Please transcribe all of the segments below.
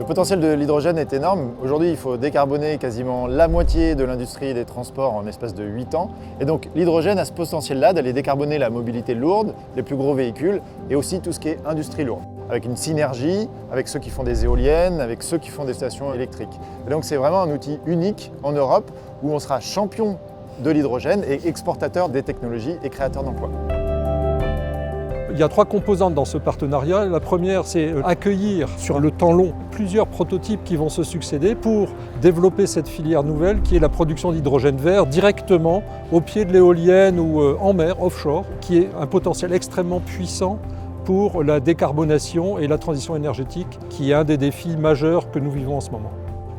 potentiel de l'hydrogène est énorme. Aujourd'hui, il faut décarboner quasiment la moitié de l'industrie des transports en l'espace de 8 ans. Et donc l'hydrogène a ce potentiel-là d'aller décarboner la mobilité lourde, les plus gros véhicules et aussi tout ce qui est industrie lourde, avec une synergie avec ceux qui font des éoliennes, avec ceux qui font des stations électriques. Et donc c'est vraiment un outil unique en Europe où on sera champion de l'hydrogène et exportateur des technologies et créateur d'emplois. Il y a 3 composantes dans ce partenariat. La première, c'est accueillir sur le temps long plusieurs prototypes qui vont se succéder pour développer cette filière nouvelle qui est la production d'hydrogène vert directement au pied de l'éolienne ou en mer, offshore, qui est un potentiel extrêmement puissant pour la décarbonation et la transition énergétique, qui est un des défis majeurs que nous vivons en ce moment.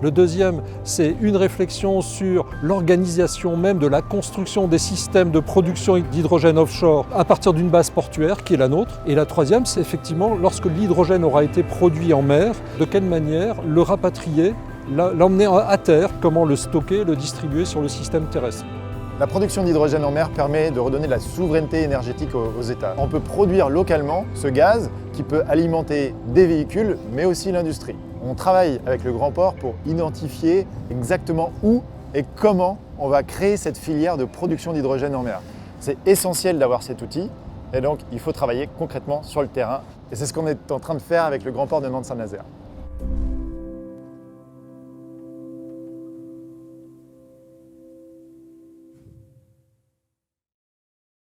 Le deuxième, c'est une réflexion sur l'organisation même de la construction des systèmes de production d'hydrogène offshore à partir d'une base portuaire qui est la nôtre. Et la troisième, c'est effectivement lorsque l'hydrogène aura été produit en mer, de quelle manière le rapatrier, l'emmener à terre, comment le stocker, le distribuer sur le système terrestre. La production d'hydrogène en mer permet de redonner de la souveraineté énergétique aux États. On peut produire localement ce gaz qui peut alimenter des véhicules, mais aussi l'industrie. On travaille avec le Grand Port pour identifier exactement où et comment on va créer cette filière de production d'hydrogène en mer. C'est essentiel d'avoir cet outil et donc il faut travailler concrètement sur le terrain. Et c'est ce qu'on est en train de faire avec le Grand Port de Nantes-Saint-Nazaire.